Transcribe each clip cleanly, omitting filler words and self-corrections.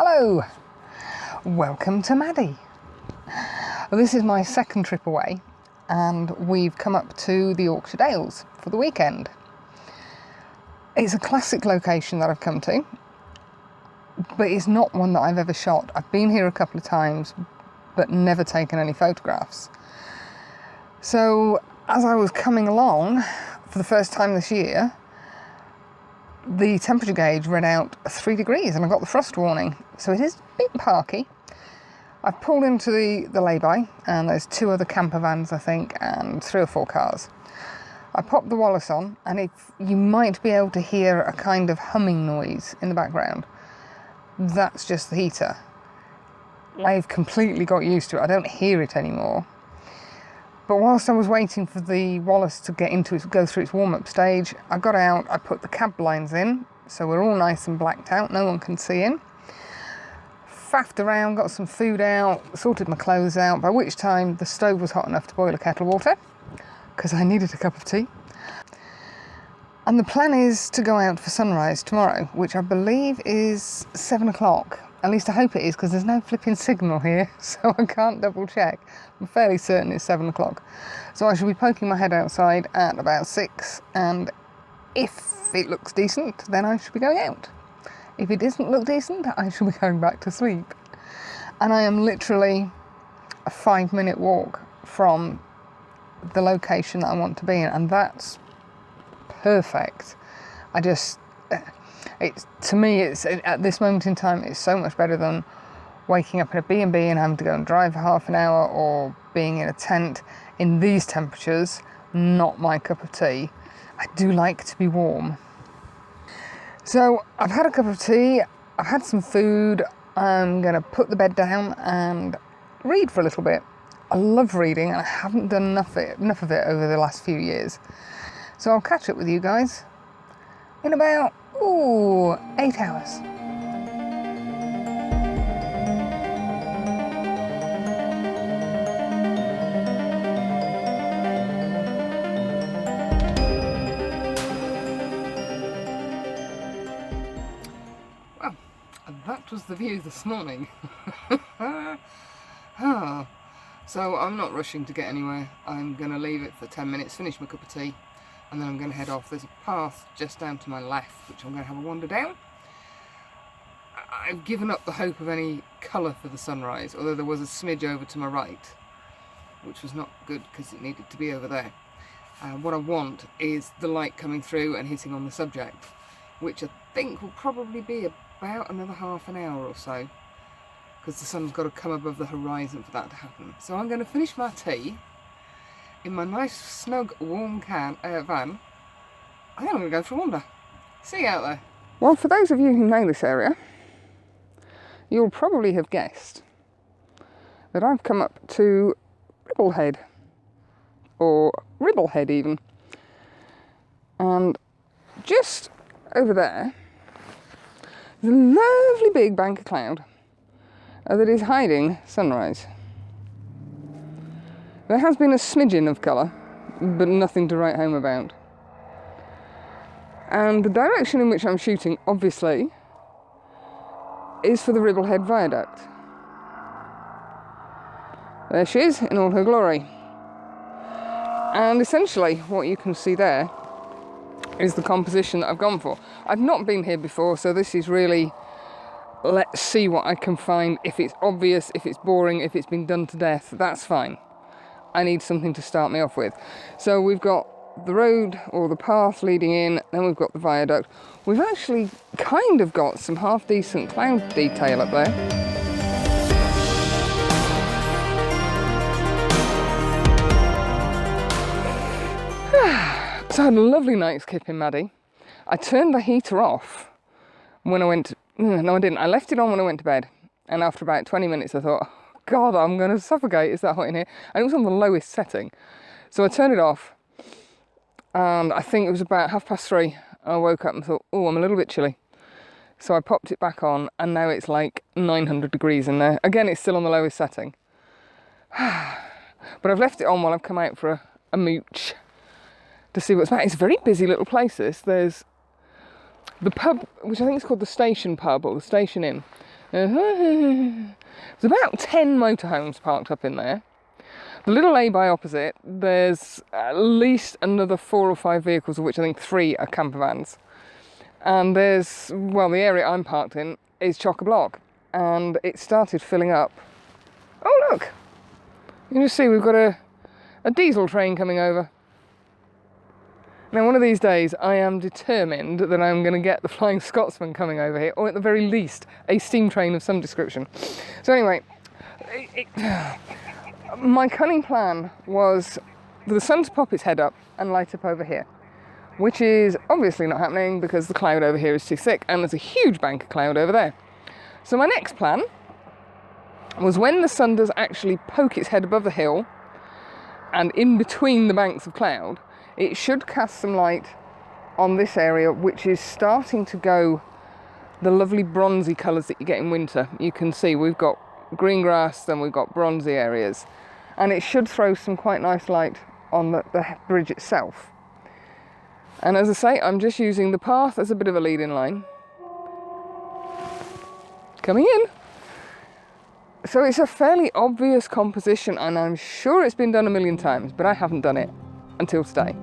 Hello, welcome to Maddie. Well, this is my second trip away and we've come up to the Yorkshire Dales for the weekend. It's a classic location that I've come to, but it's not one that I've ever shot. I've been here a couple of times but never taken any photographs. So as I was coming along for the first time this year, the temperature gauge read out 3 degrees and I got the frost warning. So it is a bit parky. I've pulled into the lay-by and there's 2 other camper vans, I think, and 3 or 4 cars. I popped the Wallace on and you might be able to hear a kind of humming noise in the background. That's just the heater. I've completely got used to it. I don't hear it anymore. But whilst I was waiting for the Wallace to go through its warm-up stage, I got out, I put the cab blinds in, so we're all nice and blacked out, no one can see in. Faffed around, got some food out, sorted my clothes out, by which time the stove was hot enough to boil a kettle of water, because I needed a cup of tea. And the plan is to go out for sunrise tomorrow, which I believe is 7 o'clock. At least I hope it is, because there's no flipping signal here, so I can't double check. I'm fairly certain it's 7 o'clock. So I shall be poking my head outside at about 6, and if it looks decent, then I shall be going out. If it doesn't look decent, I shall be going back to sleep. And I am literally a 5-minute walk from the location that I want to be in, and that's perfect. To me, at this moment in time, it's so much better than waking up in a B&B and having to go and drive for half an hour, or being in a tent in these temperatures. Not my cup of tea. I do like to be warm. So I've had a cup of tea, I've had some food, I'm going to put the bed down and read for a little bit. I love reading and I haven't done enough of it over the last few years. So I'll catch up with you guys in about 8 hours. Well, that was the view this morning. So I'm not rushing to get anywhere. I'm going to leave it for 10 minutes, finish my cup of tea, and then I'm going to head off. There's a path just down to my left, which I'm going to have a wander down. I've given up the hope of any colour for the sunrise, although there was a smidge over to my right, which was not good because it needed to be over there. What I want is the light coming through and hitting on the subject, which I think will probably be about another half an hour or so, because the sun's got to come above the horizon for that to happen. So I'm going to finish my tea in my nice, snug, warm van, and then I'm going to go for a wander. See you out there. Well, for those of you who know this area, you'll probably have guessed that I've come up to Ribblehead, or Ribblehead even. And just over there, there's a lovely big bank of cloud that is hiding sunrise. There has been a smidgen of colour, but nothing to write home about. And the direction in which I'm shooting, obviously, is for the Ribblehead Viaduct. There she is, in all her glory. And essentially, what you can see there is the composition that I've gone for. I've not been here before, so this is really, let's see what I can find. If it's obvious, if it's boring, if it's been done to death, that's fine. I need something to start me off with. So we've got the road, or the path leading in, then we've got the viaduct. We've actually kind of got some half decent cloud detail up there. So I had a lovely night's kip in Maddie. I turned the heater off when I went, no I didn't, I left it on when I went to bed, and after about 20 minutes I thought, God, I'm going to suffocate, it's that hot in here. And it was on the lowest setting. So I turned it off, and I think it was about 3:30. I woke up and thought, oh, I'm a little bit chilly. So I popped it back on, and now it's like 900 degrees in there. Again, it's still on the lowest setting. But I've left it on while I've come out for a mooch to see what's about. It's a very busy little place, this. There's the pub, which I think is called the Station Pub, or the Station Inn. There's about 10 motorhomes parked up in there. The little lay-by opposite, there's at least another 4 or 5 vehicles, of which I think 3 are camper vans. And there's, well, the area I'm parked in is chock-a-block, and it started filling up. Oh, look! You can just see we've got a diesel train coming over. Now, one of these days, I am determined that I'm going to get the Flying Scotsman coming over here, or at the very least, a steam train of some description. So anyway, my cunning plan was for the sun to pop its head up and light up over here, which is obviously not happening because the cloud over here is too thick, and there's a huge bank of cloud over there. So my next plan was when the sun does actually poke its head above the hill and in between the banks of cloud, it should cast some light on this area, which is starting to go the lovely bronzy colours that you get in winter. You can see we've got green grass, then we've got bronzy areas, and it should throw some quite nice light on the bridge itself. And as I say, I'm just using the path as a bit of a lead-in line. Coming in. So it's a fairly obvious composition, and I'm sure it's been done a million times, but I haven't done it until today.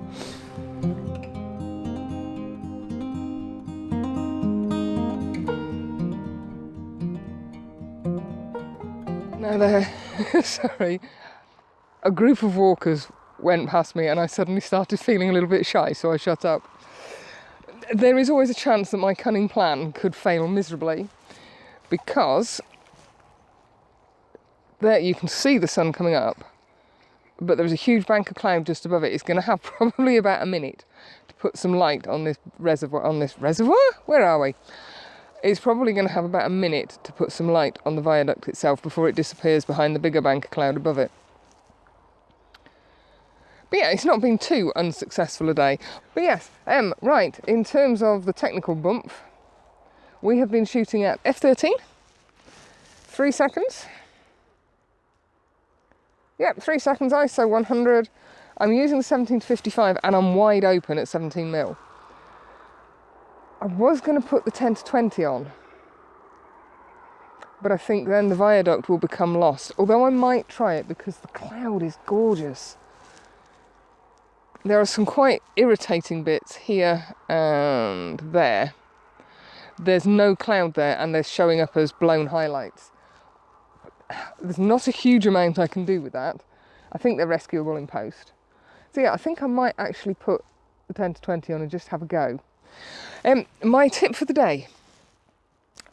Now there, sorry, a group of walkers went past me and I suddenly started feeling a little bit shy, so I shut up. There is always a chance that my cunning plan could fail miserably, because there you can see the sun coming up, but there's a huge bank of cloud just above it. It's going to have probably about a minute to put some light on this reservoir. Where are we? It's probably going to have about a minute to put some light on the viaduct itself before it disappears behind the bigger bank of cloud above it. But yeah, it's not been too unsuccessful a day. But yes, right, in terms of the technical bump, we have been shooting at f13, 3 seconds. Yep, 3 seconds ISO 100. I'm using the 17-55 and I'm wide open at 17mm. I was going to put the 10-20 on, but I think then the viaduct will become lost. Although I might try it because the cloud is gorgeous. There are some quite irritating bits here and there. There's no cloud there and they're showing up as blown highlights. There's not a huge amount I can do with that. I think they're rescuable in post. So yeah, I think I might actually put the 10-20 on and just have a go. My tip for the day.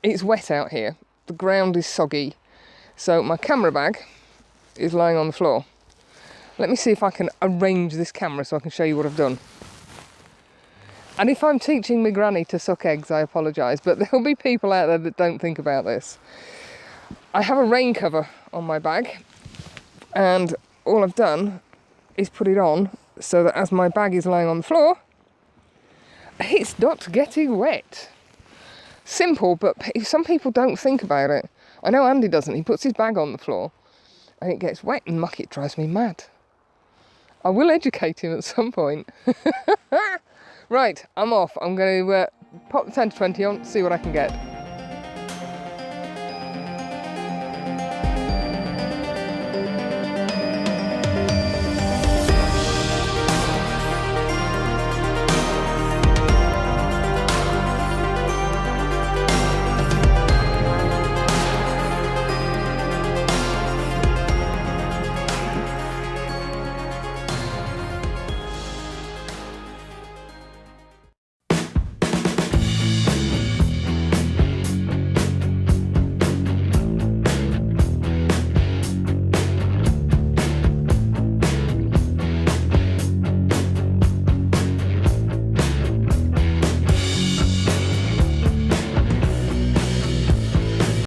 It's wet out here. The ground is soggy. So my camera bag is lying on the floor. Let me see if I can arrange this camera so I can show you what I've done. And if I'm teaching my granny to suck eggs, I apologise, but there'll be people out there that don't think about this. I have a rain cover on my bag, and all I've done is put it on so that as my bag is lying on the floor, it's not getting wet. Simple, but some people don't think about it. I know Andy doesn't. He puts his bag on the floor and it gets wet and mucky. It drives me mad. I will educate him at some point. Right, I'm off. I'm going to pop the 10-20 on, see what I can get.